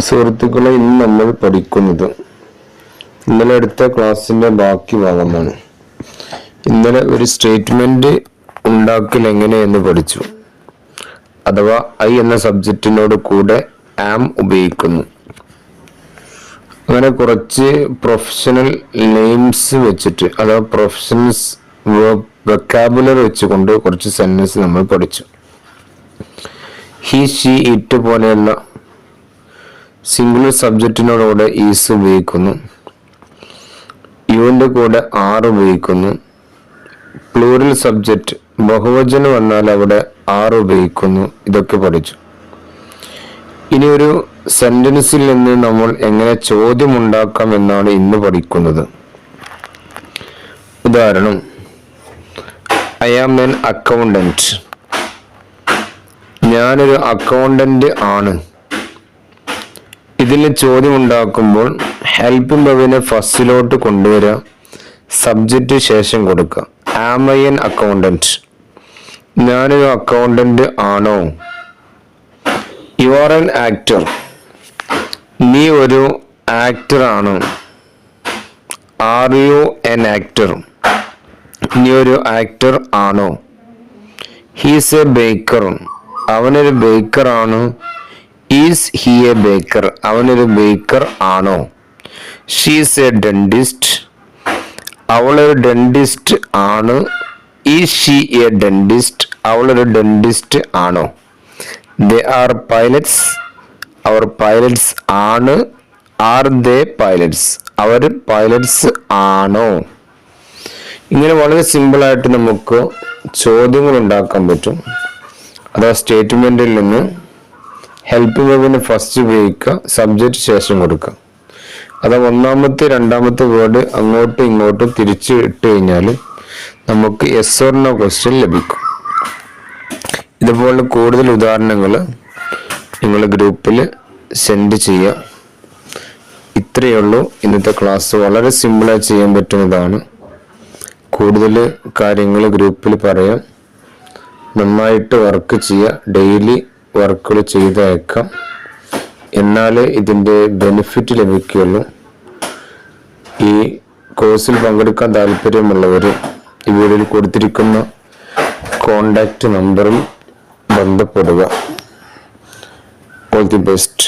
സുഹൃത്തുക്കളെ, ഇന്ന് നമ്മൾ പഠിക്കുന്നത് ഇന്നലെ എടുത്ത ക്ലാസ്സിന്റെ ബാക്കി ഭാഗമാണ്. ഇന്നലെ ഒരു സ്റ്റേറ്റ്മെന്റ് ഉണ്ടാക്കൽ എങ്ങനെയെന്ന് പഠിച്ചു. അഥവാ ഐ എന്ന സബ്ജക്റ്റിനോട് കൂടെ ആം ഉപയോഗിക്കുന്നു. അങ്ങനെ കുറച്ച് പ്രൊഫഷണൽ നെയിംസ് വെച്ചിട്ട് അഥവാ പ്രൊഫഷണൽസ് വൊക്കാബുലറി വെച്ചുകൊണ്ട് കുറച്ച് സെന്റൻസ് നമ്മൾ പഠിച്ചു. ഹി, ഷീ, ഇറ്റ് പോലെയുള്ള സിംഗുലർ സബ്ജക്റ്റിനോടുകൂടെ ഈസ് ഉപയോഗിക്കുന്നു. യുവിന്റെ കൂടെ ആർ ഉപയോഗിക്കുന്നു. പ്ലൂറൽ സബ്ജക്റ്റ് ബഹുവചനം വന്നാൽ അവിടെ ആർ ഉപയോഗിക്കുന്നു. ഇതൊക്കെ പഠിച്ചു. ഇനി ഒരു സെന്റൻസിൽ നിന്ന് നമ്മൾ എങ്ങനെ ചോദ്യം ഉണ്ടാക്കാം എന്നാണ് ഇന്ന് പഠിക്കുന്നത്. ഉദാഹരണം, ഐ ആം എൻ അക്കൗണ്ടന്റ്. ഞാനൊരു അക്കൗണ്ടന്റ് ആണ്. ഇതിന് ചോദ്യം ഉണ്ടാക്കുമ്പോൾ ഹെൽപ്പിംഗ് വെർബിനെ ഫസ്റ്റിലോട്ട് കൊണ്ടുവരിക, സബ്ജക്റ്റ് ശേഷം കൊടുക്കുക. Am I an accountant? ഞാനൊരു അക്കൗണ്ടന്റ് ആണോ? You are an actor. നീ ഒരു ആക്ടർ ആണോ? Are you an actor? നീ ഒരു ആക്ടർ ആണോ? He's a baker. അവനൊരു ബേക്കർ ആണ്. Is he a baker? അവനൊരു ബേക്കർ ആണോ? She's a dentist. അവളൊരു ഡെന്റിസ്റ്റ് ആണ്. Is she a dentist? അവളൊരു ഡെന്റിസ്റ്റ് ആണോ? They are pilots. അവർ പൈലറ്റ്സ് ആണ്. Are they pilots? അവർ പൈലറ്റ്സ് ആണോ? ഇങ്ങനെ വളരെ സിമ്പിളായിട്ട് നമുക്ക് ചോദ്യങ്ങൾ ഉണ്ടാക്കാൻ പറ്റും. അതാ സ്റ്റേറ്റ്മെന്റിൽ നിന്ന് ഹെൽപ്പിംഗ് വെർബിന് ഫസ്റ്റ് ഉപയോഗിക്കുക, സബ്ജക്റ്റ് ശേഷം കൊടുക്കുക. അത് ഒന്നാമത്തെ രണ്ടാമത്തെ വേർഡ് അങ്ങോട്ടും ഇങ്ങോട്ടും തിരിച്ച് ഇട്ട് കഴിഞ്ഞാൽ നമുക്ക് യെസ് ഓർ നോ ക്വസ്റ്റ്യൻ ലഭിക്കും. ഇതുപോലെ കൂടുതൽ ഉദാഹരണങ്ങൾ നിങ്ങൾ ഗ്രൂപ്പിൽ സെൻഡ് ചെയ്യുക. ഇത്രയേ ഉള്ളൂ ഇന്നത്തെ ക്ലാസ്. വളരെ സിമ്പിളായി ചെയ്യാൻ പറ്റുന്നതാണ്. കൂടുതൽ കാര്യങ്ങൾ ഗ്രൂപ്പിൽ പറയാം. നന്നായിട്ട് വർക്ക് ചെയ്യുക. ഡെയിലി വർക്കുകൾ ചെയ്ത് അയക്കാം. എന്നാലേ ഇതിൻ്റെ ബെനിഫിറ്റ് ലഭിക്കുകയുള്ളൂ. ഈ കോഴ്സിൽ പങ്കെടുക്കാൻ താല്പര്യമുള്ളവർ ഈ വീഡിയോയിൽ കൊടുത്തിരിക്കുന്ന കോണ്ടാക്റ്റ് നമ്പറിൽ ബന്ധപ്പെടുക. All the best.